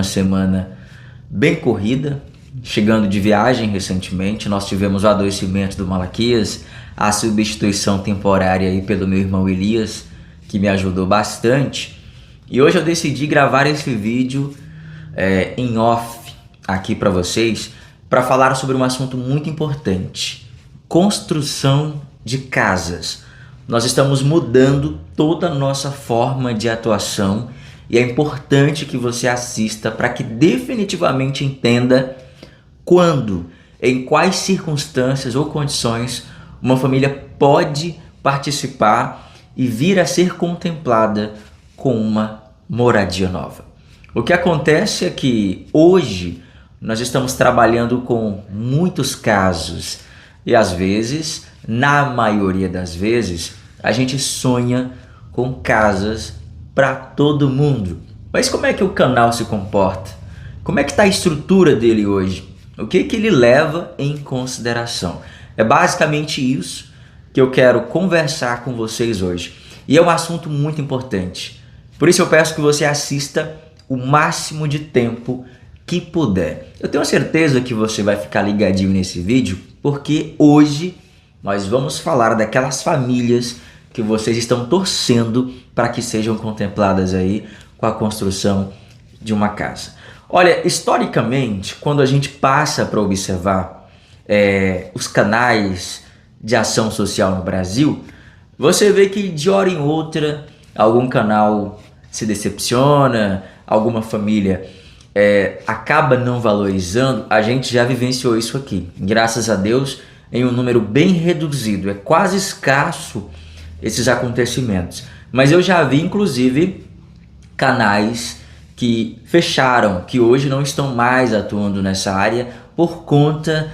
uma semana bem corrida, chegando de viagem recentemente. Nós tivemos o adoecimento do Malaquias, a substituição temporária aí pelo meu irmão Elias, que me ajudou bastante. E hoje eu decidi gravar esse vídeo em off aqui para vocês, para falar sobre um assunto muito importante: construção de casas. Nós estamos mudando toda a nossa forma de atuação e é importante que você assista para que definitivamente entenda quando, em quais circunstâncias ou condições uma família pode participar e vir a ser contemplada com uma moradia nova. O que acontece é que hoje nós estamos trabalhando com muitos casos e às vezes, na maioria das vezes, a gente sonha com casas para todo mundo. Mas como é que o canal se comporta? Como é que está a estrutura dele hoje? O que ele leva em consideração? É basicamente isso que eu quero conversar com vocês hoje. E é um assunto muito importante. Por isso eu peço que você assista o máximo de tempo que puder. Eu tenho certeza que você vai ficar ligadinho nesse vídeo, porque hoje nós vamos falar daquelas famílias que vocês estão torcendo para que sejam contempladas aí com a construção de uma casa. Olha, historicamente, quando a gente passa para observar os canais de ação social no Brasil, você vê que de hora em outra algum canal se decepciona, alguma família acaba não valorizando. A gente já vivenciou isso aqui, graças a Deus, em um número bem reduzido. É quase escasso esses acontecimentos, mas eu já vi inclusive canais que fecharam, que hoje não estão mais atuando nessa área por conta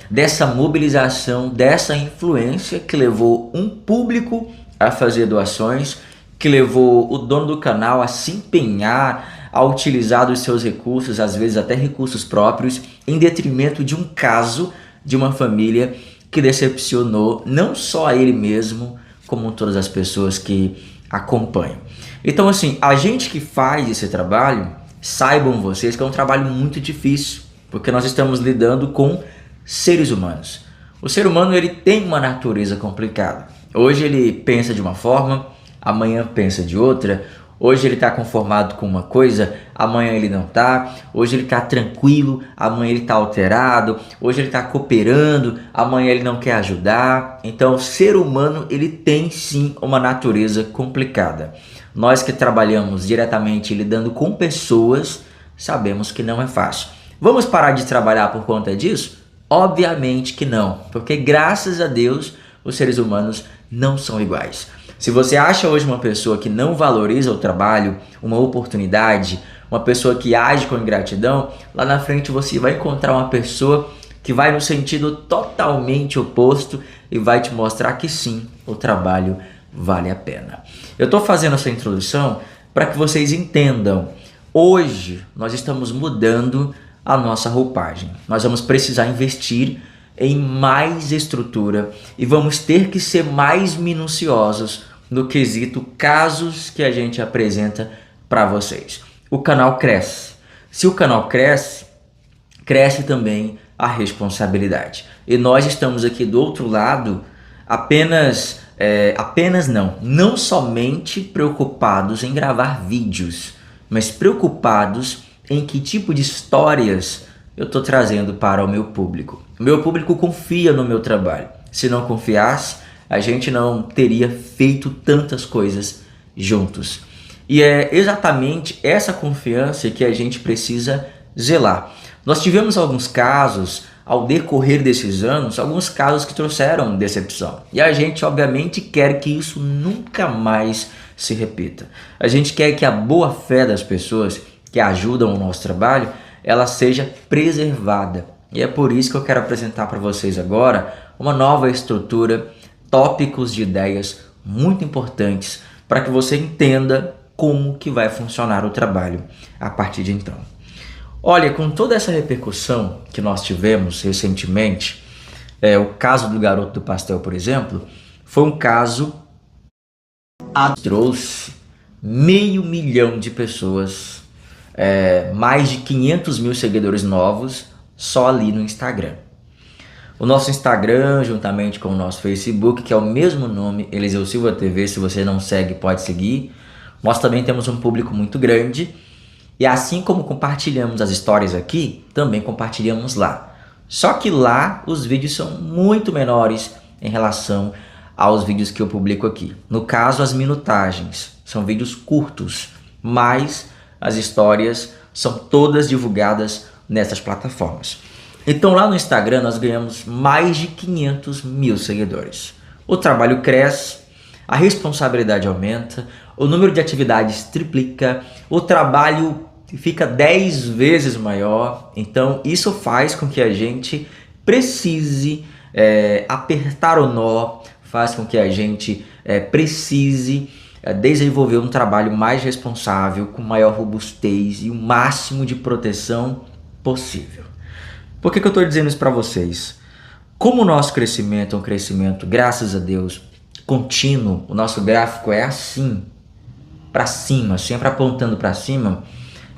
dessa mobilização, dessa influência que levou um público a fazer doações, que levou o dono do canal a se empenhar, a utilizar dos seus recursos, às vezes até recursos próprios, em detrimento de um caso de uma família que decepcionou não só a ele mesmo, como todas as pessoas que acompanham. Então assim, a gente que faz esse trabalho, saibam vocês que é um trabalho muito difícil, porque nós estamos lidando com seres humanos. O ser humano, ele tem uma natureza complicada. Hoje ele pensa de uma forma, amanhã pensa de outra. Hoje ele está conformado com uma coisa, amanhã ele não está. Hoje ele está tranquilo, amanhã ele está alterado. Hoje ele está cooperando, amanhã ele não quer ajudar. Então o ser humano, ele tem sim uma natureza complicada. Nós que trabalhamos diretamente lidando com pessoas, sabemos que não é fácil. Vamos parar de trabalhar por conta disso? Obviamente que não, porque graças a Deus os seres humanos não são iguais. Se você acha hoje uma pessoa que não valoriza o trabalho, uma oportunidade, uma pessoa que age com ingratidão, lá na frente você vai encontrar uma pessoa que vai no sentido totalmente oposto e vai te mostrar que sim, o trabalho vale a pena. Eu estou fazendo essa introdução para que vocês entendam. Hoje nós estamos mudando a nossa roupagem. Nós vamos precisar investir em mais estrutura e vamos ter que ser mais minuciosos no quesito casos que a gente apresenta para vocês. O canal cresce. Se o canal cresce, cresce também a responsabilidade. E nós estamos aqui do outro lado não somente preocupados em gravar vídeos, mas preocupados em que tipo de histórias eu estou trazendo para o meu público. O meu público confia no meu trabalho. Se não confiasse, a gente não teria feito tantas coisas juntos. E é exatamente essa confiança que a gente precisa zelar. Nós tivemos alguns casos, ao decorrer desses anos, alguns casos que trouxeram decepção. E a gente, obviamente, quer que isso nunca mais se repita. A gente quer que a boa fé das pessoas que ajudam o nosso trabalho, ela seja preservada. E é por isso que eu quero apresentar para vocês agora uma nova estrutura, tópicos de ideias muito importantes para que você entenda como que vai funcionar o trabalho a partir de então. Olha, com toda essa repercussão que nós tivemos recentemente, o caso do garoto do pastel, por exemplo, foi um caso que trouxe 500 mil de pessoas mais de 500 mil seguidores novos só ali no Instagram. O nosso Instagram, juntamente com o nosso Facebook, que é o mesmo nome, Eliseu Silva TV, se você não segue, pode seguir. Nós também temos um público muito grande. E assim como compartilhamos as histórias aqui, também compartilhamos lá. Só que lá os vídeos são muito menores em relação aos vídeos que eu publico aqui. No caso, as minutagens. São vídeos curtos, mas as histórias são todas divulgadas nessas plataformas. Então lá no Instagram nós ganhamos mais de 500 mil seguidores. O trabalho cresce, a responsabilidade aumenta, o número de atividades triplica, o trabalho fica 10 vezes maior. Então isso faz com que a gente precise apertar o nó, faz com que a gente precise desenvolver um trabalho mais responsável, com maior robustez e o máximo de proteção possível. Por que eu estou dizendo isso para vocês? Como o nosso crescimento é um crescimento, graças a Deus, contínuo, o nosso gráfico é assim, para cima, sempre apontando para cima,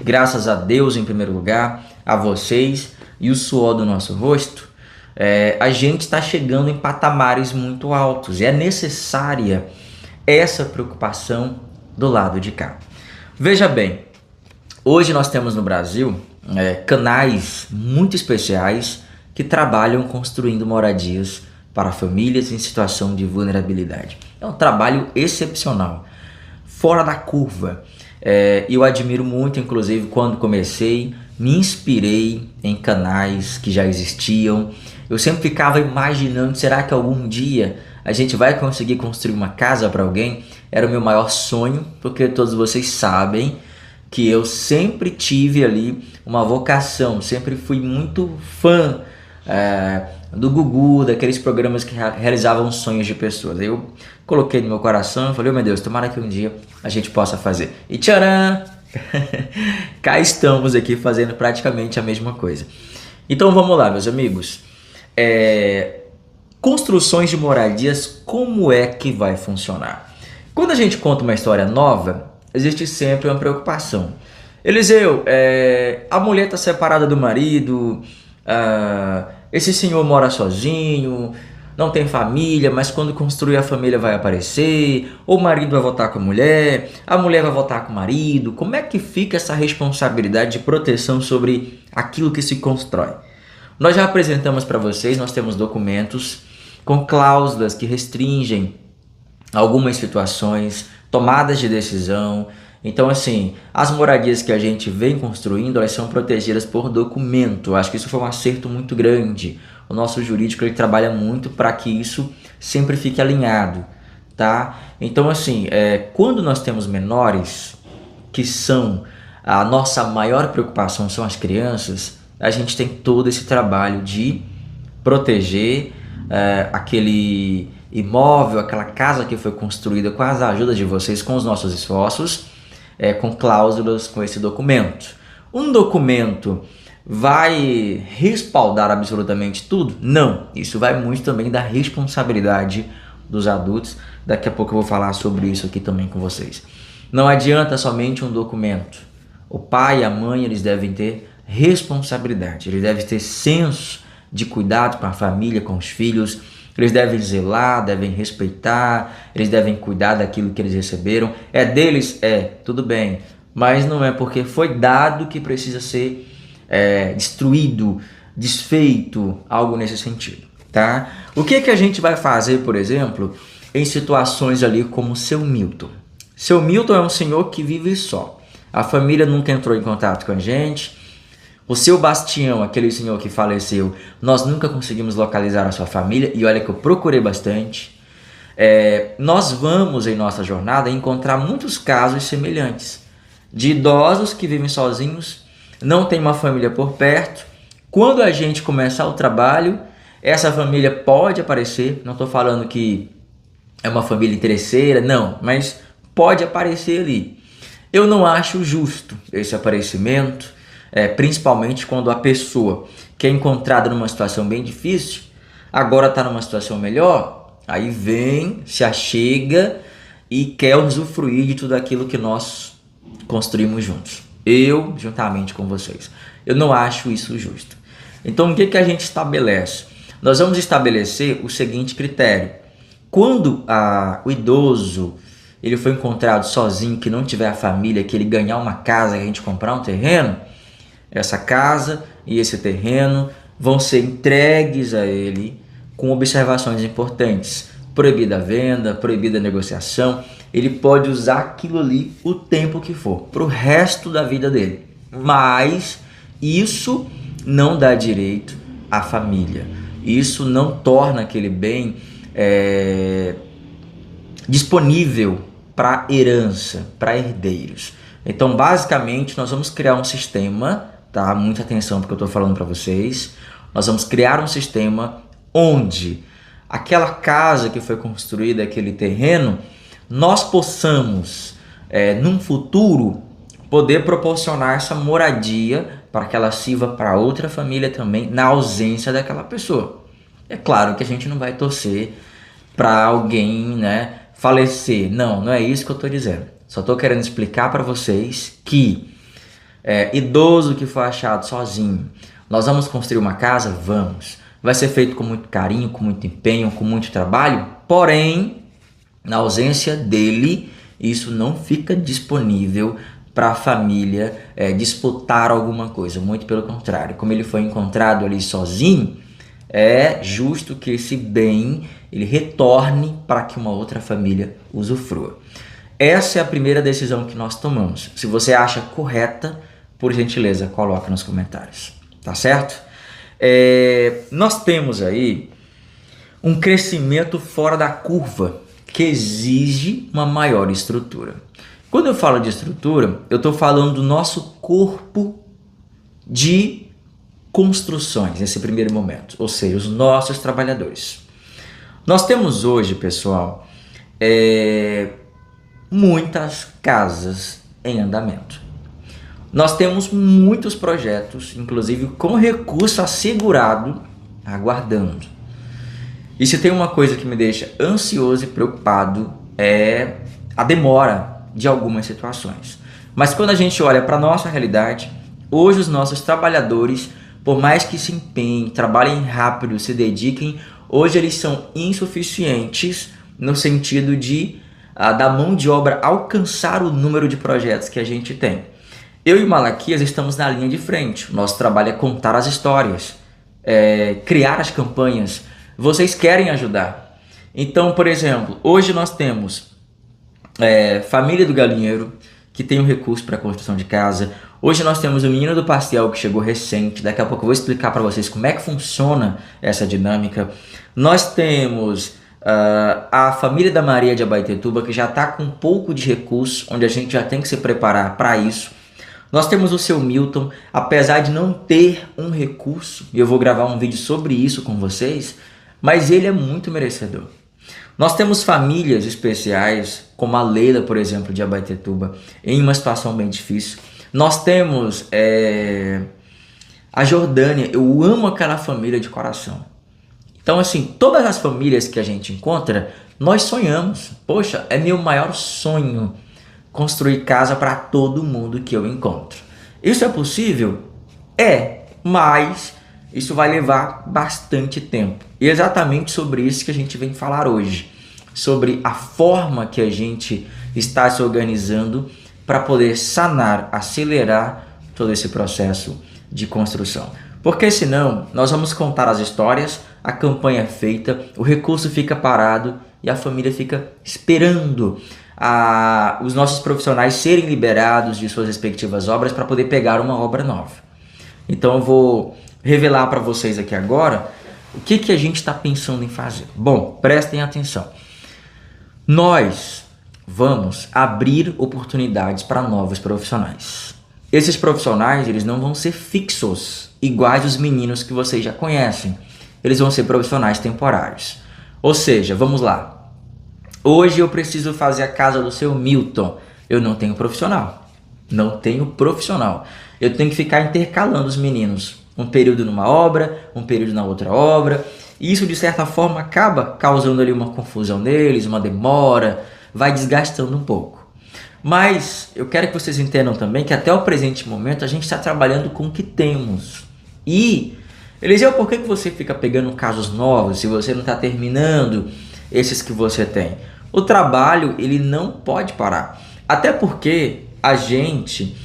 graças a Deus em primeiro lugar, a vocês e o suor do nosso rosto, a gente está chegando em patamares muito altos e é necessária essa preocupação do lado de cá. Veja bem, hoje nós temos no Brasil canais muito especiais que trabalham construindo moradias para famílias em situação de vulnerabilidade. É um trabalho excepcional, fora da curva. Eu admiro muito, inclusive, quando comecei, me inspirei em canais que já existiam. Eu sempre ficava imaginando, será que algum dia a gente vai conseguir construir uma casa para alguém? Era o meu maior sonho, porque todos vocês sabem que eu sempre tive ali uma vocação, sempre fui muito fã do Gugu, daqueles programas que realizavam sonhos de pessoas. Eu coloquei no meu coração e falei, oh, meu Deus, tomara que um dia a gente possa fazer. E tcharam! Cá estamos aqui fazendo praticamente a mesma coisa. Então vamos lá, meus amigos. Construções de moradias, como é que vai funcionar? Quando a gente conta uma história nova, existe sempre uma preocupação. Eliseu, a mulher está separada do marido, esse senhor mora sozinho, não tem família, mas quando construir a família vai aparecer, ou o marido vai voltar com a mulher vai voltar com o marido. Como é que fica essa responsabilidade de proteção sobre aquilo que se constrói? Nós já apresentamos para vocês, nós temos documentos com cláusulas que restringem algumas situações, tomadas de decisão. Então, assim, as moradias que a gente vem construindo, elas são protegidas por documento. Acho que isso foi um acerto muito grande. O nosso jurídico, ele trabalha muito para que isso sempre fique alinhado, tá? Então, assim, quando nós temos menores, que são a nossa maior preocupação, são as crianças, a gente tem todo esse trabalho de proteger aquele imóvel, aquela casa que foi construída com as ajudas de vocês, com os nossos esforços, com cláusulas, com esse documento. Um documento vai respaldar absolutamente tudo? Não. Isso vai muito também da responsabilidade dos adultos. Daqui a pouco eu vou falar sobre isso aqui também com vocês. Não adianta somente um documento. O pai e a mãe, eles devem ter responsabilidade, eles devem ter senso de cuidado com a família, com os filhos. Eles devem zelar, devem respeitar, eles devem cuidar daquilo que eles receberam. É deles? Tudo bem. Mas não é porque foi dado que precisa ser destruído, desfeito, algo nesse sentido, tá? O que a gente vai fazer, por exemplo, em situações ali como o seu Milton? Seu Milton é um senhor que vive só. A família nunca entrou em contato com a gente. O seu Bastião, aquele senhor que faleceu, nós nunca conseguimos localizar a sua família, e olha que eu procurei bastante. Nós vamos em nossa jornada encontrar muitos casos semelhantes, de idosos que vivem sozinhos, não tem uma família por perto. Quando a gente começar o trabalho, essa família pode aparecer, não estou falando que é uma família interesseira, não, mas pode aparecer ali. Eu não acho justo esse aparecimento, principalmente quando a pessoa que é encontrada numa situação bem difícil, agora está numa situação melhor, aí vem, se achega e quer usufruir de tudo aquilo que nós construímos juntos. Eu, juntamente com vocês. Eu não acho isso justo. Então, o que a gente estabelece? Nós vamos estabelecer o seguinte critério. Quando o idoso ele foi encontrado sozinho, que não tiver a família, que ele ganhar uma casa, que a gente comprar um terreno, essa casa e esse terreno vão ser entregues a ele com observações importantes. Proibida a venda, proibida a negociação. Ele pode usar aquilo ali o tempo que for, para o resto da vida dele. Mas isso não dá direito à família. Isso não torna aquele bem disponível para herança, para herdeiros. Então, basicamente, nós vamos criar um sistema, tá? Muita atenção porque eu estou falando para vocês. Nós vamos criar um sistema onde aquela casa que foi construída, aquele terreno, nós possamos, num futuro, poder proporcionar essa moradia para que ela sirva para outra família também, na ausência daquela pessoa. É claro que a gente não vai torcer para alguém, né, falecer. Não é isso que eu estou dizendo. Só estou querendo explicar para vocês que idoso que foi achado sozinho, nós vamos construir uma casa? Vamos. Vai ser feito com muito carinho, com muito empenho, com muito trabalho, porém, na ausência dele, isso não fica disponível para a família disputar alguma coisa. Muito pelo contrário, como ele foi encontrado ali sozinho, é justo que esse bem ele retorne para que uma outra família usufrua. Essa é a primeira decisão que nós tomamos. Se você acha correta, por gentileza, coloca nos comentários. Tá certo? Nós temos aí um crescimento fora da curva que exige uma maior estrutura. Quando eu falo de estrutura, eu estou falando do nosso corpo de construções nesse primeiro momento, ou seja, os nossos trabalhadores. Nós temos hoje, pessoal, muitas casas em andamento. Nós temos muitos projetos, inclusive com recurso assegurado, aguardando. E se tem uma coisa que me deixa ansioso e preocupado é a demora de algumas situações. Mas quando a gente olha para a nossa realidade, hoje os nossos trabalhadores, por mais que se empenhem, trabalhem rápido, se dediquem, hoje eles são insuficientes no sentido de da mão de obra alcançar o número de projetos que a gente tem. Eu e o Malaquias estamos na linha de frente. O nosso trabalho é contar as histórias, criar as campanhas. Vocês querem ajudar. Então, por exemplo, hoje nós temos Família do Galinheiro, que tem um recurso para a construção de casa. Hoje nós temos o Menino do Pastel, que chegou recente. Daqui a pouco eu vou explicar para vocês como é que funciona essa dinâmica. Nós temos a Família da Maria de Abaetetuba, que já está com um pouco de recurso, onde a gente já tem que se preparar para isso. Nós temos o Seu Milton, apesar de não ter um recurso, e eu vou gravar um vídeo sobre isso com vocês, mas ele é muito merecedor. Nós temos famílias especiais, como a Leila, por exemplo, de Abaetetuba, em uma situação bem difícil. Nós temos a Jordânia, eu amo aquela família de coração. Então, assim, todas as famílias que a gente encontra, nós sonhamos. Poxa, é meu maior sonho construir casa para todo mundo que eu encontro. Isso é possível? Mas isso vai levar bastante tempo. E é exatamente sobre isso que a gente vem falar hoje. Sobre a forma que a gente está se organizando para poder sanar, acelerar todo esse processo de construção. Porque senão nós vamos contar as histórias, a campanha é feita, o recurso fica parado e a família fica esperando os nossos profissionais serem liberados de suas respectivas obras para poder pegar uma obra nova. Então eu vou revelar para vocês aqui agora o que a gente está pensando em fazer. Bom, prestem atenção. Nós vamos abrir oportunidades para novos profissionais. Esses profissionais, eles não vão ser fixos, iguais os meninos que vocês já conhecem. Eles vão ser profissionais temporários. Ou seja, vamos lá. Hoje eu preciso fazer a casa do Seu Milton. Eu não tenho profissional. Não tenho profissional. Eu tenho que ficar intercalando os meninos. Um período numa obra, um período na outra obra. E isso, de certa forma, acaba causando ali uma confusão neles, uma demora, vai desgastando um pouco. Mas eu quero que vocês entendam também que até o presente momento a gente está trabalhando com o que temos. E, Eliseu, por que você fica pegando casos novos se você não está terminando esses que você tem? O trabalho, ele não pode parar. Até porque a gente,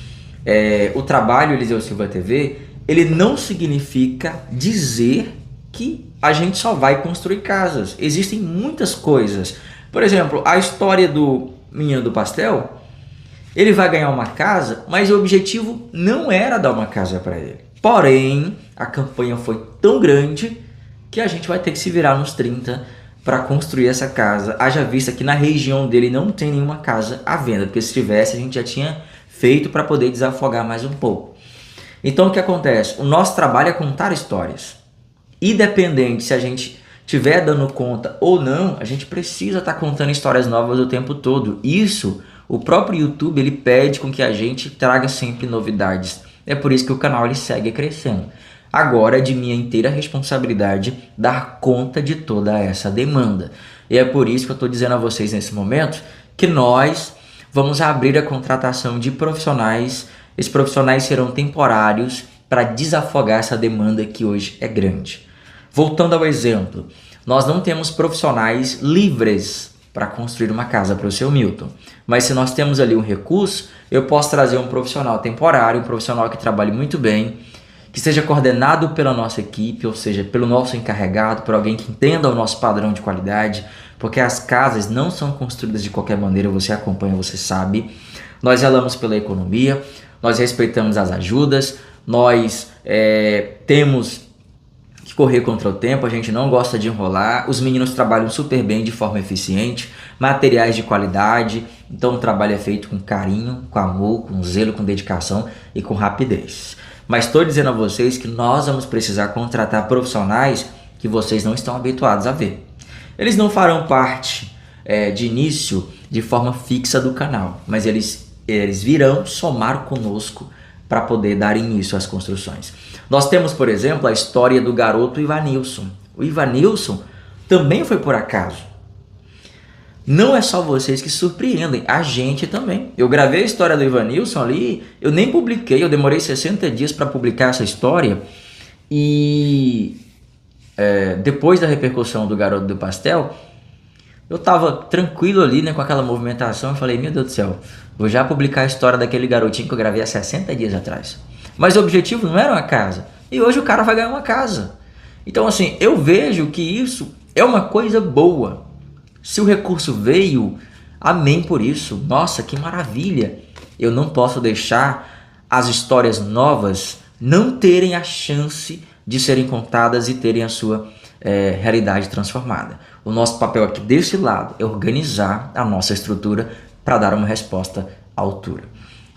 o trabalho Eliseu Silva TV, ele não significa dizer que a gente só vai construir casas. Existem muitas coisas. Por exemplo, a história do Menino do Pastel, ele vai ganhar uma casa, mas o objetivo não era dar uma casa para ele. Porém, a campanha foi tão grande que a gente vai ter que se virar nos 30 para construir essa casa. Haja vista que na região dele não tem nenhuma casa à venda, porque se tivesse a gente já tinha feito para poder desafogar mais um pouco. Então o que acontece? O nosso trabalho é contar histórias. Independente se a gente estiver dando conta ou não, a gente precisa estar contando histórias novas o tempo todo. Isso, o próprio YouTube, ele pede com que a gente traga sempre novidades. É por isso que o canal ele segue crescendo. Agora é de minha inteira responsabilidade dar conta de toda essa demanda. E é por isso que eu estou dizendo a vocês nesse momento que nós vamos abrir a contratação de profissionais. Esses profissionais serão temporários para desafogar essa demanda que hoje é grande. Voltando ao exemplo, nós não temos profissionais livres para construir uma casa para o seu Milton. Mas se nós temos ali um recurso, eu posso trazer um profissional temporário, um profissional que trabalhe muito bem, que seja coordenado pela nossa equipe, ou seja, pelo nosso encarregado, por alguém que entenda o nosso padrão de qualidade, porque as casas não são construídas de qualquer maneira, você acompanha, você sabe. Nós zelamos pela economia, nós respeitamos as ajudas, nós temos que correr contra o tempo, a gente não gosta de enrolar, os meninos trabalham super bem de forma eficiente, materiais de qualidade, então o trabalho é feito com carinho, com amor, com zelo, com dedicação e com rapidez. Mas estou dizendo a vocês que nós vamos precisar contratar profissionais que vocês não estão habituados a ver. Eles não farão parte de início de forma fixa do canal, mas eles virão somar conosco para poder dar início às construções. Nós temos, por exemplo, a história do garoto Ivanilson. O Ivanilson também foi por acaso. Não é só vocês que surpreendem, a gente também. Eu gravei a história do Ivanilson ali, eu nem publiquei, eu demorei 60 dias para publicar essa história. E depois da repercussão do Garoto do Pastel, eu tava tranquilo ali, né, com aquela movimentação. Eu falei, meu Deus do céu, vou já publicar a história daquele garotinho que eu gravei há 60 dias atrás. Mas o objetivo não era uma casa. E hoje o cara vai ganhar uma casa. Então assim, eu vejo que isso é uma coisa boa. Se o recurso veio, amém por isso. Nossa, que maravilha. Eu não posso deixar as histórias novas não terem a chance de serem contadas e terem a sua realidade transformada. O nosso papel aqui desse lado é organizar a nossa estrutura para dar uma resposta à altura.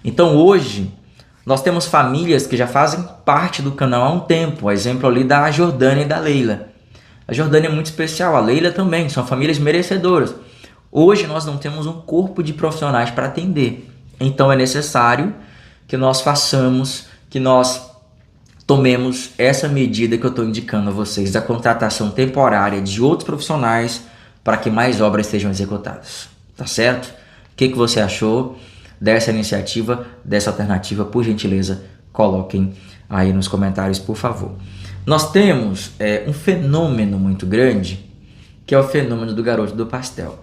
Então hoje nós temos famílias que já fazem parte do canal há um tempo. O exemplo ali da Jordânia e da Leila. A Jordânia é muito especial, a Leila também, são famílias merecedoras. Hoje nós não temos um corpo de profissionais para atender. Então é necessário que nós façamos, que nós tomemos essa medida que eu estou indicando a vocês, da contratação temporária de outros profissionais para que mais obras sejam executadas. Tá certo? O que você achou dessa iniciativa, dessa alternativa? Por gentileza, coloquem aí nos comentários, por favor. Nós temos um fenômeno muito grande, que é o fenômeno do Garoto do Pastel.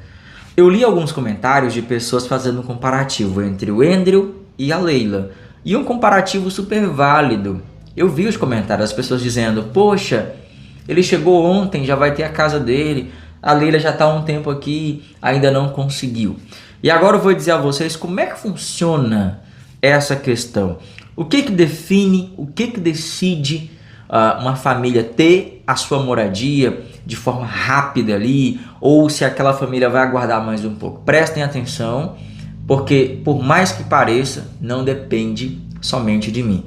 Eu li alguns comentários de pessoas fazendo um comparativo entre o Andrew e a Leila. E um comparativo super válido. Eu vi os comentários das pessoas dizendo, poxa, ele chegou ontem, já vai ter a casa dele, a Leila já está há um tempo aqui, ainda não conseguiu. E agora eu vou dizer a vocês como é que funciona essa questão. O que define, o que decide uma família ter a sua moradia de forma rápida ali, ou se aquela família vai aguardar mais um pouco. Prestem atenção, porque por mais que pareça, não depende somente de mim.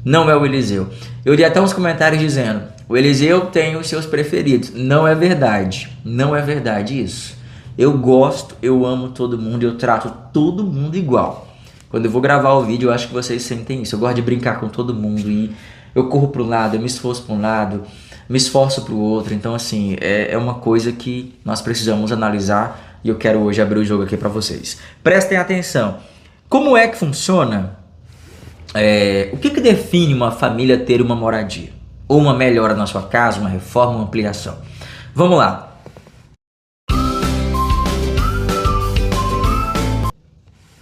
Não é o Eliseu. Eu li até uns comentários dizendo, o Eliseu tem os seus preferidos. Não é verdade. Não é verdade isso. Eu gosto, eu amo todo mundo, eu trato todo mundo igual. Quando eu vou gravar o vídeo, eu acho que vocês sentem isso. Eu gosto de brincar com todo mundo e eu corro para um lado, eu me esforço para um lado, me esforço para o outro. Então assim, é uma coisa que nós precisamos analisar e eu quero hoje abrir o jogo aqui para vocês. Prestem atenção. Como é que funciona? O que define uma família ter uma moradia? Ou uma melhora na sua casa, uma reforma, uma ampliação? Vamos lá.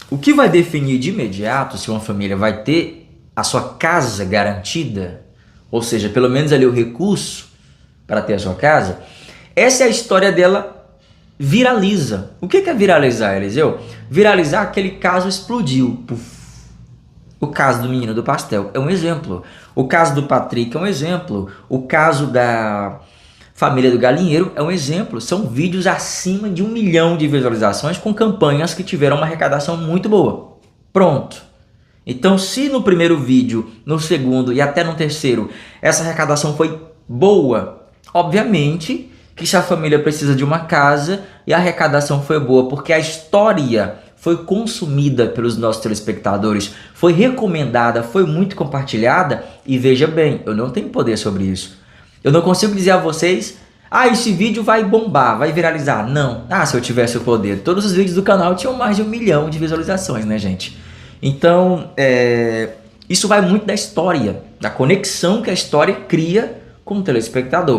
O que vai definir de imediato se uma família vai ter a sua casa garantida, ou seja, pelo menos ali o recurso para ter a sua casa, essa é a história dela viraliza. O que é viralizar, Eliseu? Viralizar, aquele caso explodiu. Puf. O caso do menino do pastel é um exemplo. O caso do Patrick é um exemplo. O caso da família do galinheiro é um exemplo. São vídeos acima de 1 milhão de visualizações com campanhas que tiveram uma arrecadação muito boa. Pronto. Então, se no primeiro vídeo, no segundo e até no terceiro, essa arrecadação foi boa, obviamente que se a família precisa de uma casa e a arrecadação foi boa, porque a história foi consumida pelos nossos telespectadores, foi recomendada, foi muito compartilhada, e veja bem, eu não tenho poder sobre isso. Eu não consigo dizer a vocês, esse vídeo vai bombar, vai viralizar. Não. Se eu tivesse o poder, todos os vídeos do canal tinham mais de 1 milhão de visualizações, né, gente? Então, isso vai muito da história, da conexão que a história cria com o telespectador.